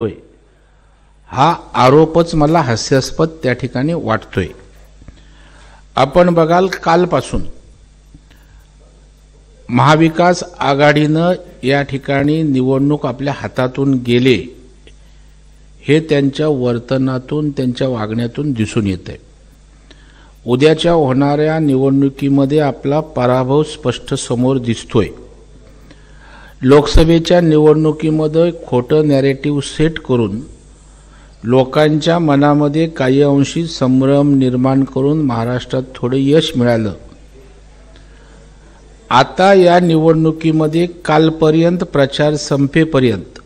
होय, हा आरोपच मला हास्यास्पद त्या ठिकाणी वाटतोय। आपण बघाल कालपासून महाविकास आघाडीनं या ठिकाणी निवडणूक आपल्या हातातून गेले हे त्यांच्या वर्तनातून त्यांच्या वागण्यातून दिसून येते। उद्याच्या होणाऱ्या निवडणुकीमध्ये आपला पराभव स्पष्ट समोर दिसतोय। लोकसभेच्या निवडणुकीमध्ये खोटं नॅरेटिव्ह सेट करून लोकांच्या मनामध्ये काही अंशी संभ्रम निर्माण करून महाराष्ट्रात थोडे यश मिळालं। आता या निवडणुकीमध्ये कालपर्यंत प्रचार संपेपर्यंत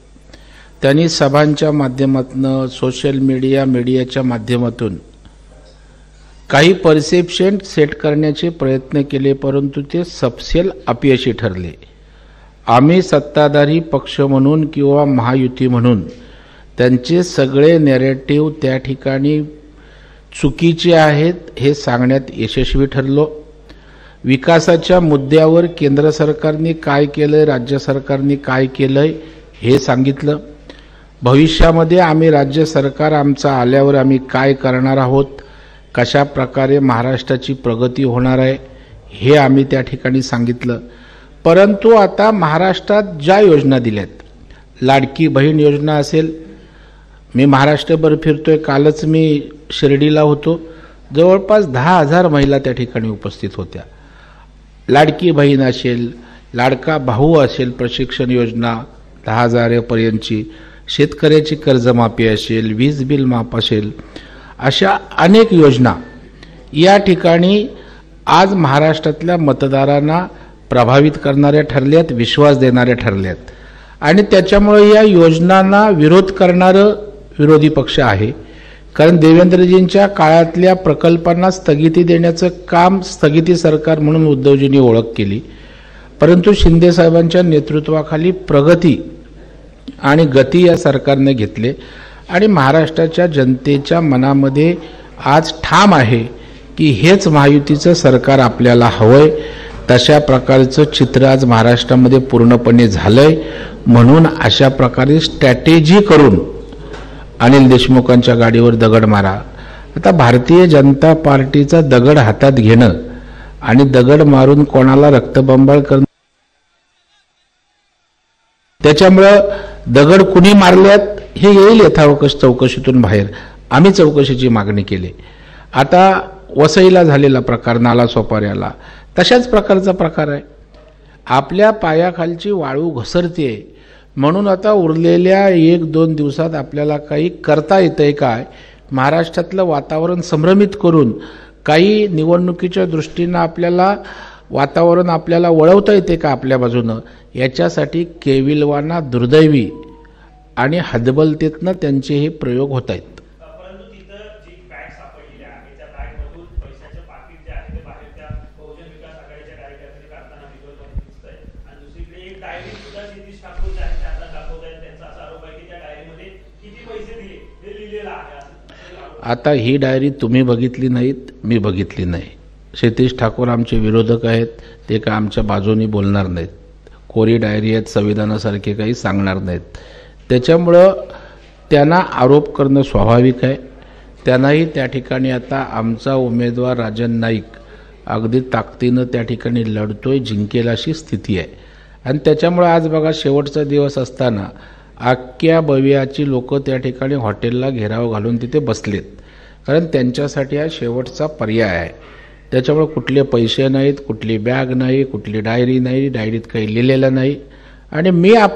त्यांनी सभांच्या माध्यमातून सोशल मीडियाच्या माध्यमातून काही परसेप्शन सेट करण्याचे प्रयत्न केले, परंतु ते सपशेल अपयशी ठरले। आम्ही सत्ताधारी पक्ष म्हणून किंवा महायुती म्हणून त्यांचे सगळे नॅरेटिव्ह त्या ठिकाणी चुकीचे आहेत हे सांगण्यात यशस्वी ठरलो। विकासाच्या मुद्द्यावर केंद्र सरकारने काय केले, राज्य सरकारने काय केले हे सांगितलं। भविष्यामध्ये आम्ही राज्य सरकार आमचा आल्यावर आम्ही काय करणार आहोत, कशा प्रकारे महाराष्ट्राची प्रगती होणार आहे हे आम्ही त्या ठिकाणी सांगितलं। परंतु आता महाराष्ट्रात ज्या योजना दिल्यात, लाडकी बहीण योजना असेल, मी महाराष्ट्रभर फिरतोय, कालच मी शिर्डीला होतो, जवळपास 10,000 महिला त्या ठिकाणी उपस्थित होत्या। लाडकी बहीण असेल, लाडका भाऊ असेल, प्रशिक्षण योजना 10,000 पर्यंतची, शेतकऱ्याची कर्जमाफी असेल, वीज बिल माफ असेल, अशा अनेक योजना या ठिकाणी आज महाराष्ट्रातल्या मतदारांना प्रभावित करणाऱ्या ठरल्यात, विश्वास देणाऱ्या ठरल्यात। आणि त्याच्यामुळे या योजनांना विरोध करणारं विरोधी पक्ष आहे, कारण देवेंद्रजींच्या काळातल्या प्रकल्पांना स्थगिती देण्याचं काम स्थगिती सरकार म्हणून उद्धवजींनी ओळख केली, परंतु शिंदे साहेबांच्या नेतृत्वाखाली प्रगती आणि गती या सरकारने घेतले आणि महाराष्ट्राच्या जनतेच्या मनामध्ये आज ठाम आहे की हेच महायुतीचं सरकार आपल्याला हवंय। तशा प्रकारचं चित्र आज महाराष्ट्रामध्ये पूर्णपणे झालंय। म्हणून अशा प्रकारे स्ट्रॅटेजी करून अनिल देशमुखांच्या गाडीवर दगड मारा। आता भारतीय जनता पार्टीचा दगड हातात घेणं आणि दगड मारून कोणाला रक्तबंबाळ करणं, त्याच्यामुळं दगड कुणी मारल्यात हे येईल यथावकाश चौकशीतून बाहेर। आम्ही चौकशीची मागणी केली। आता वसईला झालेला प्रकार, नालासोपाऱ्याला तशाच प्रकारचा प्रकार आहे। आपल्या पायाखालची वाळू घसरते म्हणून आता उरलेल्या 1-2 दिवसात आपल्याला काही करता येतंय काय, महाराष्ट्रातलं वातावरण संभ्रमित करून काही निवडणुकीच्या दृष्टीनं आपल्याला वातावरण आपल्याला वळवता येते का आपल्या बाजूनं, याच्यासाठी केविलवाना, दुर्दैवी आणि हतबलतेतनं त्यांचे हे प्रयोग होत आहेत। आता ही डायरी तुम्ही बघितली नाहीत, मी बघितली नाही। क्षितिज ठाकूर आमचे विरोधक आहेत, ते का आमच्या बाजूनी बोलणार नाहीत, कोरी डायरी आहेत, संविधानासारखे काही सांगणार नाहीत। त्याच्यामुळं त्यांना आरोप करणं स्वाभाविक आहे। त्यांनाही त्या ठिकाणी आता आमचा उमेदवार राजन नाईक अगदी ताकदीनं त्या ठिकाणी लढतोय, जिंकेल अशी स्थिती आहे। आणि त्याच्यामुळे आज बघा शेवटचा दिवस असताना अख्ख्या बवियाची लोक त्या ठिकाणी हॉटेलला घेराव घालून तिथे बसलेत, कारण त्यांच्यासाठी हा शेवटचा पर्याय आहे। त्याच्यामुळे कुठले पैसे नाहीत, कुठली बॅग नाही, कुठली डायरी नाही, डायरीत काही लिहिलेलं नाही। आणि मी